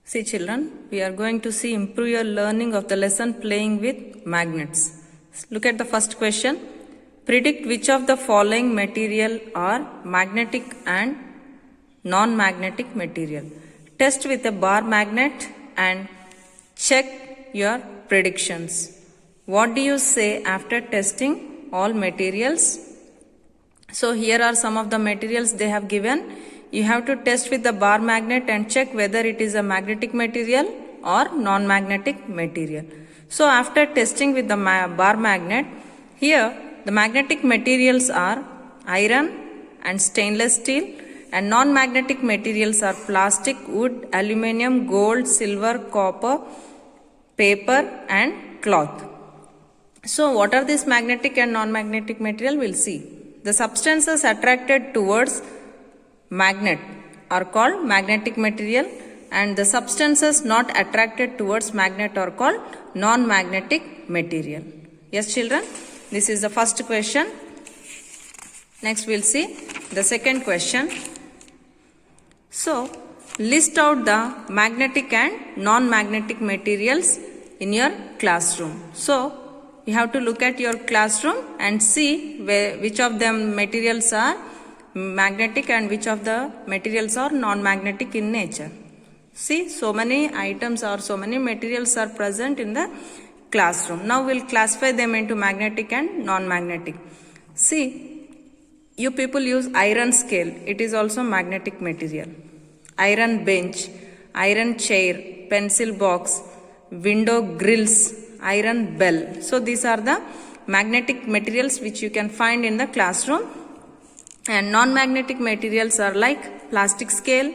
See children, we are going to see improve your learning of the lesson playing with magnets. Look at the first question. Predict which of the following material are magnetic and non-magnetic material. Test with a bar magnet and check your predictions. What do you say after testing all materials? So here are some of the materials they have given. You have to test with the bar magnet and check whether it is a magnetic material or non-magnetic material. So after testing with the bar magnet, here the magnetic materials are iron and stainless steel, and non-magnetic materials are plastic, wood, aluminium, gold, silver, copper, paper and cloth. So what are these magnetic and non-magnetic material? We'll see. The substances attracted towards magnet are called magnetic material, and the substances not attracted towards magnet are called non-magnetic material. Yes children, this is the first question. Next we'll see the second question. So list out the magnetic and non-magnetic materials in your classroom. So you have to look at your classroom and see which of them materials are magnetic and which of the materials are non-magnetic in nature. See, so many items or so many materials are present in the classroom. Now we'll classify them into magnetic and non-magnetic. See, you people use iron scale. It is also magnetic material. Iron bench, iron chair, pencil box, window grills, iron bell. So these are the magnetic materials which you can find in the classroom. And non-magnetic materials are like plastic scale,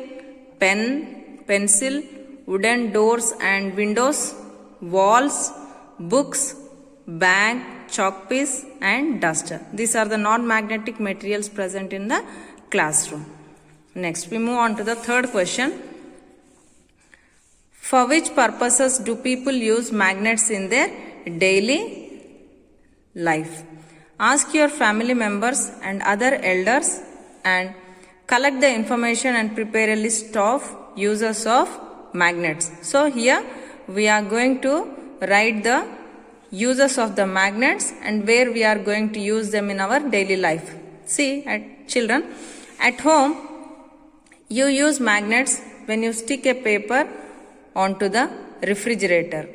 pen, pencil, wooden doors and windows, walls, books, bag, chalk piece and duster. These are the non-magnetic materials present in the classroom. Next, we move on to the third question. For which purposes do people use magnets in their daily life? Ask your family members and other elders and collect the information and prepare a list of uses of magnets. So here we are going to write the uses of the magnets and where we are going to use them in our daily life. See, children, at home you use magnets when you stick a paper onto the refrigerator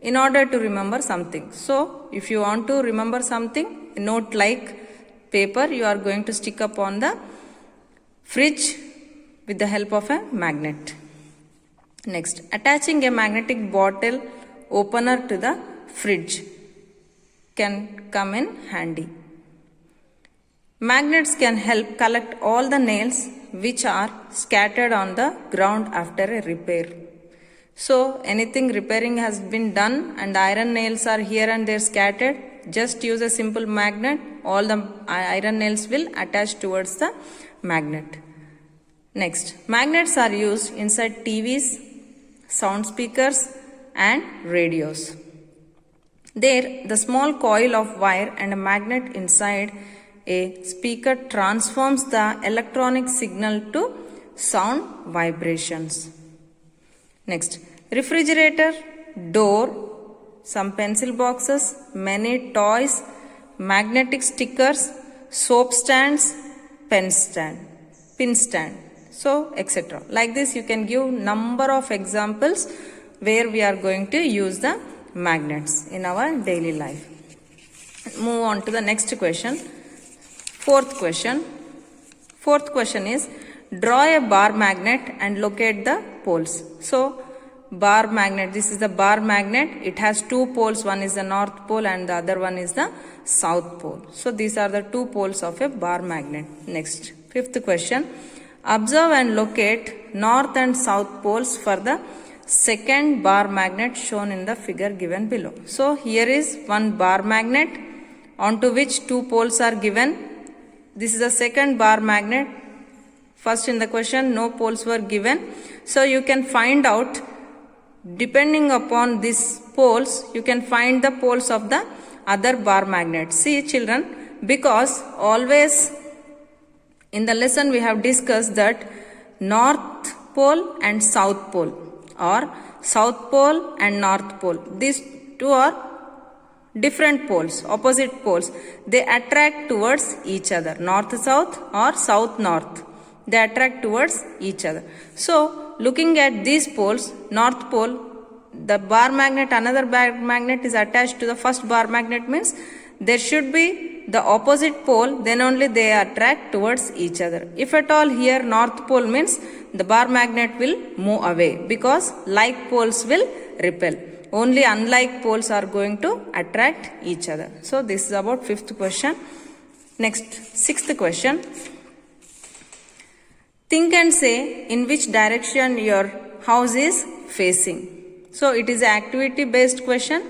in order to remember something. So if you want to remember something, a note like paper you are going to stick up on the fridge with the help of a magnet. Next, attaching a magnetic bottle opener to the fridge can come in handy. Magnets can help collect all the nails which are scattered on the ground after a repair. So anything repairing has been done and the iron nails are here and there scattered, just use a simple magnet, all the iron nails will attach towards the magnet. Next, magnets are used inside TVs, sound speakers and radios. There, the small coil of wire and a magnet inside a speaker transforms the electronic signal to sound vibrations. Next, refrigerator, door, some pencil boxes, many toys, magnetic stickers, soap stands, pen stand, pin stand, so etc. Like this you can give number of examples where we are going to use the magnets in our daily life. Move on to the next question. Fourth question. Fourth question is, draw a bar magnet and locate the poles. So bar magnet, this is the bar magnet. It has two poles, one is the north pole and the other one is the south pole. So these are the two poles of a bar magnet. Next, fifth question. Observe and locate north and south poles for the second bar magnet shown in the figure given below. So here is one bar magnet onto which two poles are given. This is the second bar magnet. First in the question no poles were given. So you can find out, depending upon these poles, you can find the poles of the other bar magnet. See children, because always in the lesson we have discussed that north pole and south pole or South Pole and North Pole. These two are different poles, opposite poles. They attract towards each other, north-south or south-north. They attract towards each other. So, looking at these poles, North Pole, the bar magnet, another bar magnet is attached to the first bar magnet, means there should be the opposite pole, then only they attract towards each other. If at all here North Pole means the bar magnet will move away because like poles will repel. Only unlike poles are going to attract each other. So this is about 5th question. Next, 6th question. Think and say in which direction your house is facing. So it is an activity based question.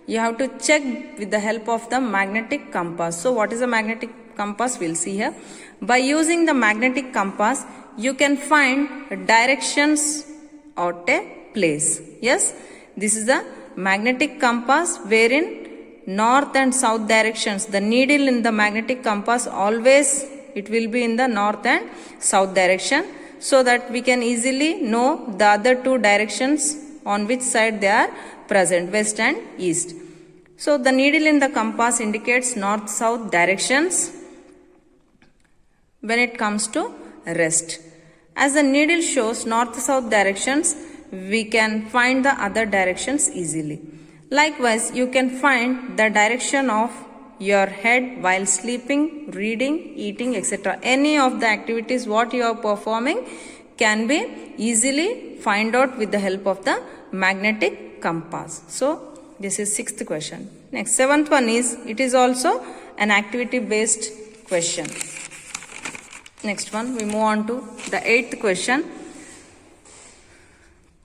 You have to check with the help of the magnetic compass. So what is a magnetic compass? We'll see here. By using the magnetic compass, you can find directions at a place. Yes, this is the magnetic compass wherein north and south directions. The needle in the magnetic compass always it will be in the north and south direction, so that we can easily know the other two directions on which side they are present, west and east. So the needle in the compass indicates north-south directions when it comes to rest. As the needle shows north-south directions, we can find the other directions easily. Likewise, you can find the direction of your head while sleeping, reading, eating, etc. Any of the activities what you are performing can be easily find out with the help of the magnetic compass. So this is 6th question. Next, 7th one is, it is also an activity based question. Next one, we move on to the 8th question.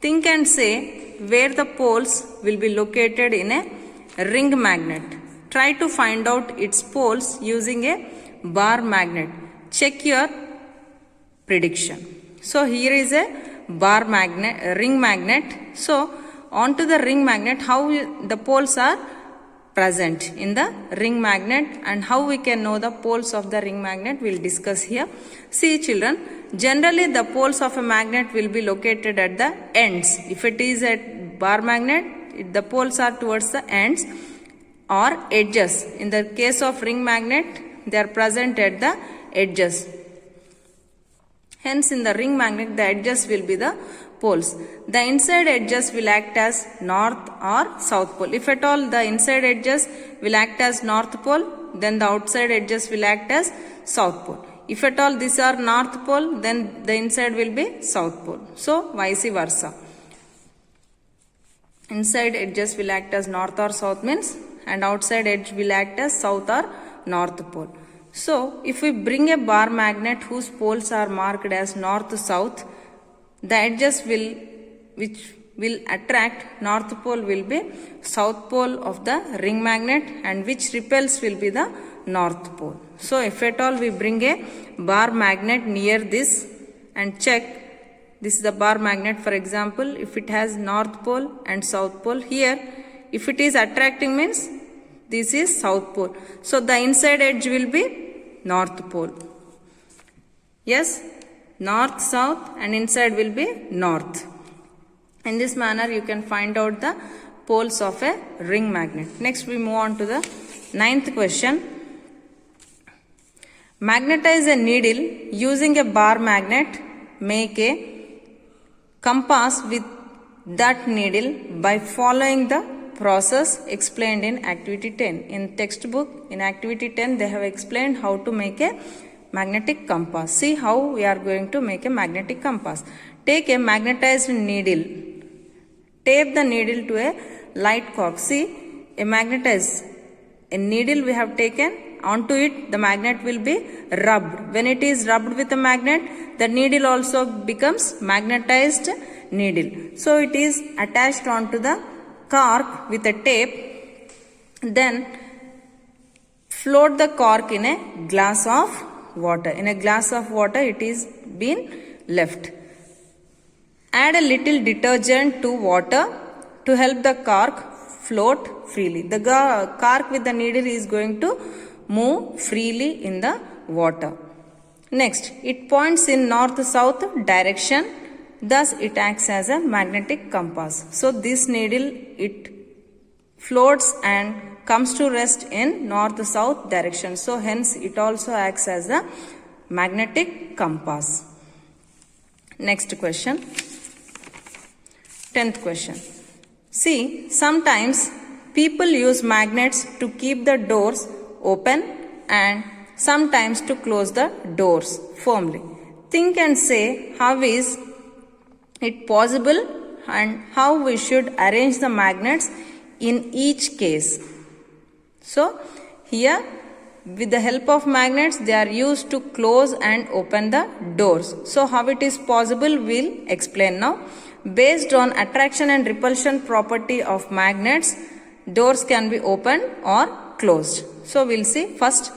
Think and say where the poles will be located in a ring magnet. Try to find out its poles using a bar magnet. Check your prediction. So here is a bar magnet, ring magnet. So onto the ring magnet, how the poles are present in the ring magnet and how we can know the poles of the ring magnet, we'll discuss here. See children, generally the poles of a magnet will be located at the ends. If it is a bar magnet, the poles are towards the ends or edges. In the case of ring magnet, they are present at the edges. Hence in the ring magnet, the edges will be the poles. The inside edges will act as north or south pole. If at all the inside edges will act as north pole, then the outside edges will act as south pole. If at all these are north pole, then the inside will be south pole. So vice versa. Inside edges will act as north or south means, and outside edge will act as south or north pole. So if we bring a bar magnet whose poles are marked as north-south, the edges which will attract north pole will be south pole of the ring magnet, and which repels will be the north pole. So if at all we bring a bar magnet near this and check, this is the bar magnet for example, if it has north pole and south pole, here if it is attracting means this is south pole. So the inside edge will be north pole. Yes, north, south and inside will be north. In this manner you can find out the poles of a ring magnet. Next we move on to the 9th question. Magnetize a needle using a bar magnet. Make a compass with that needle by following the process explained in activity 10. In textbook, in activity 10, they have explained how to make a magnetic compass. See how we are going to make a magnetic compass. Take a magnetized needle. Tape the needle to a light cork. See, a needle we have taken, onto it the magnet will be rubbed. When it is rubbed with a magnet, the needle also becomes magnetized needle. So it is attached onto the cork with a tape. Then float the cork in a glass of water. In a glass of water it is been left. Add a little detergent to water to help the cork float freely. The cork with the needle is going to move freely in the water. Next, it points in north-south direction Thus, it acts as a magnetic compass. So, this needle, it floats and comes to rest in north-south direction. So, hence it also acts as a magnetic compass. Next question. 10th question. See, sometimes people use magnets to keep the doors open and sometimes to close the doors firmly. Think and say, how is it possible and how we should arrange the magnets in each case. So, here with the help of magnets, they are used to close and open the doors. So, how it is possible, we'll explain now. Based on attraction and repulsion property of magnets, doors can be opened or closed. So, we'll see first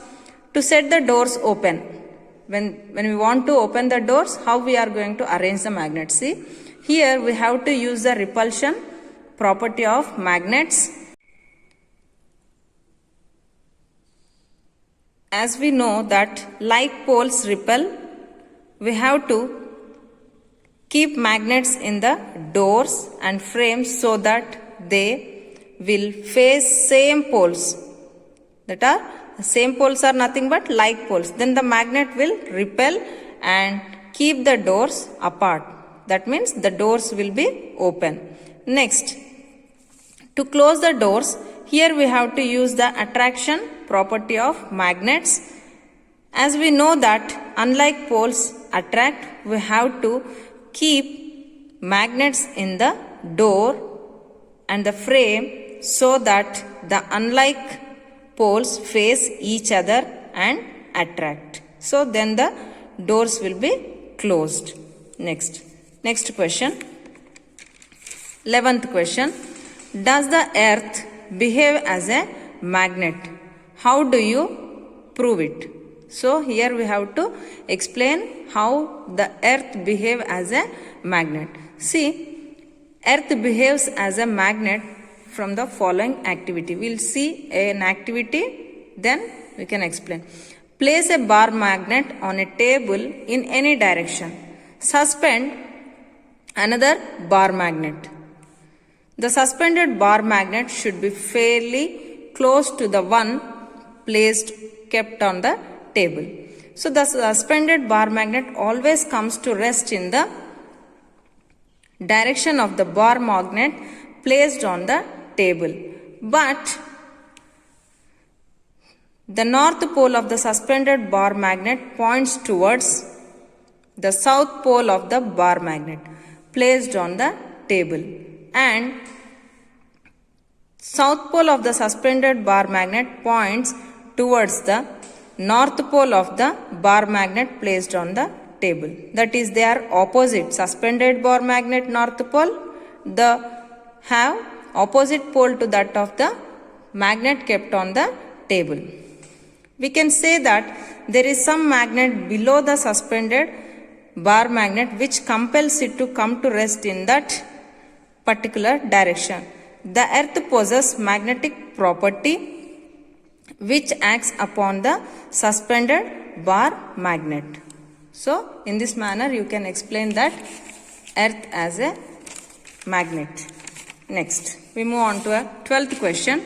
to set the doors open. When we want to open the doors, how we are going to arrange the magnets. See, here we have to use the repulsion property of magnets. As we know that like poles repel, we have to keep magnets in the doors and frames so that they will face same poles. That are same poles are nothing but like poles. Then the magnet will repel and keep the doors apart. That means the doors will be open. Next, to close the doors, here we have to use the attraction property of magnets. As we know that unlike poles attract, we have to keep magnets in the door and the frame so that the unlike poles face each other and attract. So then the doors will be closed. Next question. 11th question. Does the earth behave as a magnet? How do you prove it? So here we have to explain how the earth behave as a magnet. See, earth behaves as a magnet from the following activity. We will see an activity, then we can explain. Place a bar magnet on a table in any direction. Suspend another bar magnet. The suspended bar magnet should be fairly close to the one kept on the table. So the suspended bar magnet always comes to rest in the direction of the bar magnet placed on the table. But the north pole of the suspended bar magnet points towards the south pole of the bar magnet placed on the table, and south pole of the suspended bar magnet points towards the north pole of the bar magnet placed on the table. That is, they are opposite. Suspended bar magnet north pole, they have opposite pole to that of the magnet kept on the table. We can say that there is some magnet below the suspended bar magnet which compels it to come to rest in that particular direction. The earth possesses magnetic property which acts upon the suspended bar magnet. So, in this manner you can explain that earth as a magnet. Next, we move on to a 12th question.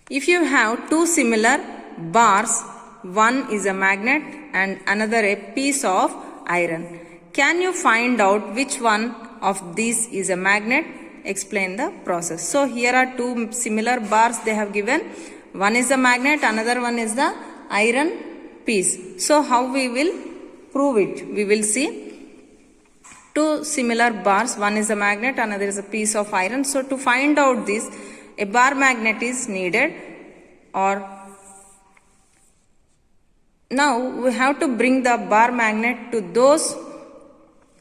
If you have two similar bars, one is a magnet and another a piece of iron, can you find out which one of these is a magnet? Explain the process. So here are two similar bars they have given. One is the magnet, another one is the iron piece. So how we will prove it? We will see two similar bars. One is a magnet, another is a piece of iron. So to find out this, a bar magnet is needed, or now we have to bring the bar magnet to those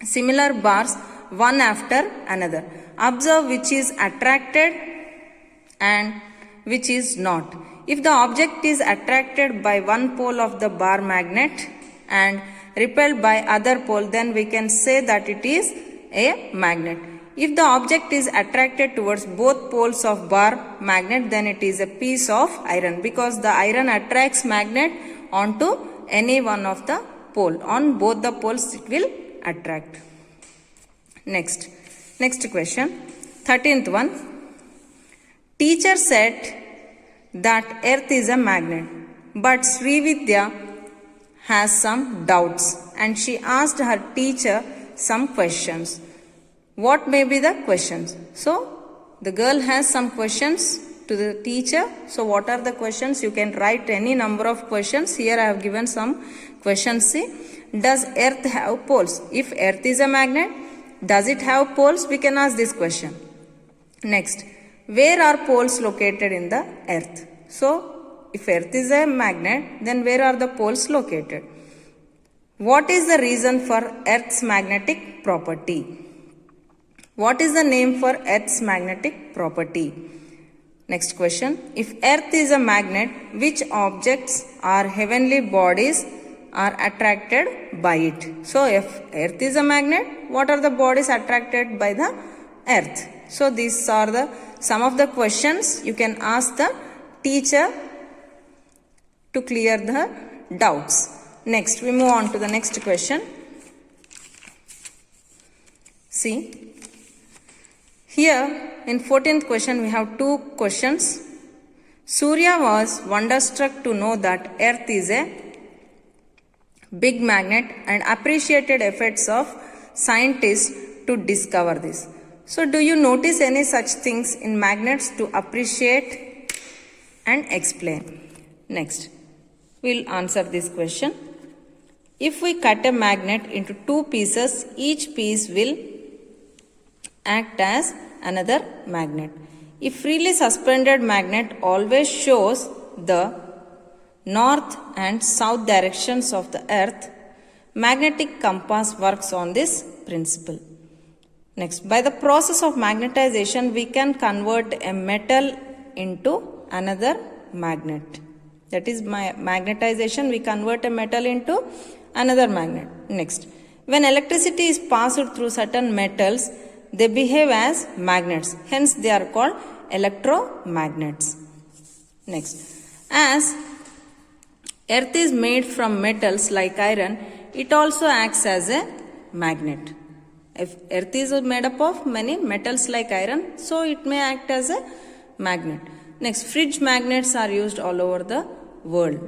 similar bars one after another. Observe which is attracted and which is not. If the object is attracted by one pole of the bar magnet and repelled by other pole, then we can say that it is a magnet. If the object is attracted towards both poles of bar magnet, then it is a piece of iron, because the iron attracts magnet onto any one of the pole. On both the poles it will attract. Next question, 13th one. Teacher said that earth is a magnet, but Srividya has some doubts and she asked her teacher some questions. What may be the questions? So the girl has some questions to the teacher. So what are the questions? You can write any number of questions. Here I have given some questions. See, does earth have poles? If earth is a magnet, does it have poles? We can ask this question. Next, where are poles located in the earth? So if earth is a magnet, then where are the poles located? What is the reason for earth's magnetic property? What is the name for earth's magnetic property? Next question, if earth is a magnet, which objects or heavenly bodies are attracted by it? So if earth is a magnet, what are the bodies attracted by the earth? So these are some of the questions you can ask the teacher to clear the doubts. Next, we move on to the next question. See, here in 14th question we have two questions. Surya was wonderstruck to know that earth is a big magnet and appreciated efforts of scientists to discover this. So do you notice any such things in magnets to appreciate and explain? Next, we'll answer this question. If we cut a magnet into two pieces, each piece will act as another magnet. A freely suspended magnet always shows the north and south directions of the earth. Magnetic compass works on this principle. Next, by the process of magnetization, we can convert a metal into another magnet. That is magnetization, we convert a metal into another magnet. Next, when electricity is passed through certain metals, they behave as magnets. Hence, they are called electromagnets. Next, as earth is made from metals like iron, it also acts as a magnet. If earth is made up of many metals like iron, so it may act as a magnet. Next, fridge magnets are used all over the world.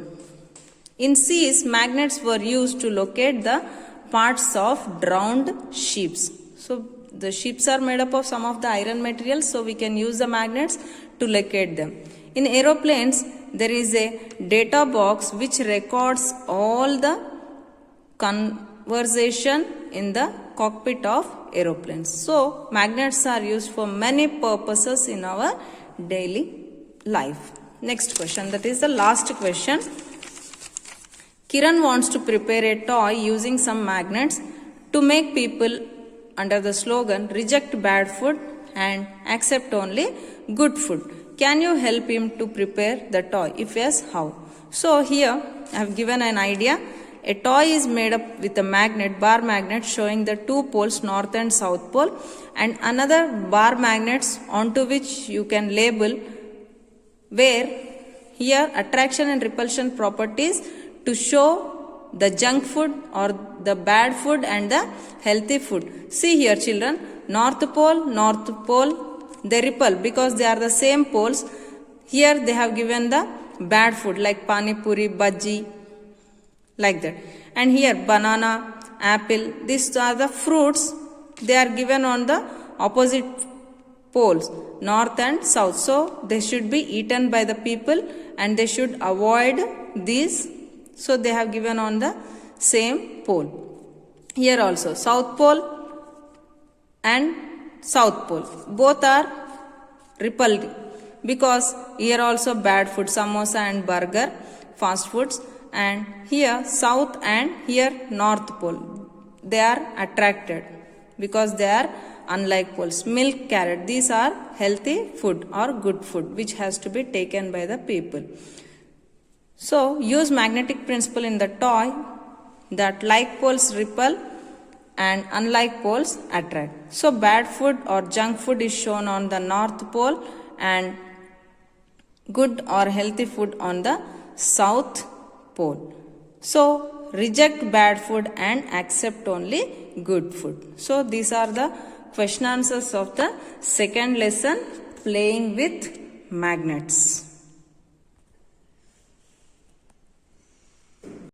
In seas, magnets were used to locate the parts of drowned ships. So the ships are made up of some of the iron materials, so we can use the magnets to locate them. In aeroplanes, there is a data box which records all the conversation in the cockpit of aeroplanes. So magnets are used for many purposes in our daily life. Next question, that is the last question. Kiran wants to prepare a toy using some magnets to make people under the slogan reject bad food and accept only good food. Can you help him to prepare the toy? If yes, how? So here I have given an idea. A toy is made up with a magnet, bar magnet showing the two poles, north and south pole, and another bar magnets onto which you can label where here attraction and repulsion properties to show the junk food or the bad food and the healthy food. See here children, north pole, they repel because they are the same poles. Here they have given the bad food like pani puri, bhaji, like that. And here banana, apple, these are the fruits. They are given on the opposite poles, north and south. So they should be eaten by the people and they should avoid these. So they have given on the same pole. Here also south pole and south pole, both are repelled because here also bad food, samosa and burger, fast foods, and here south and here north pole, they are attracted because they are unlike poles. Milk, carrot, these are healthy food or good food which has to be taken by the people. So use magnetic principle in the toy that like poles repel and unlike poles attract. So bad food or junk food is shown on the north pole and good or healthy food on the south pole. So reject bad food and accept only good food. So these are the question answers of the second lesson, playing with magnets.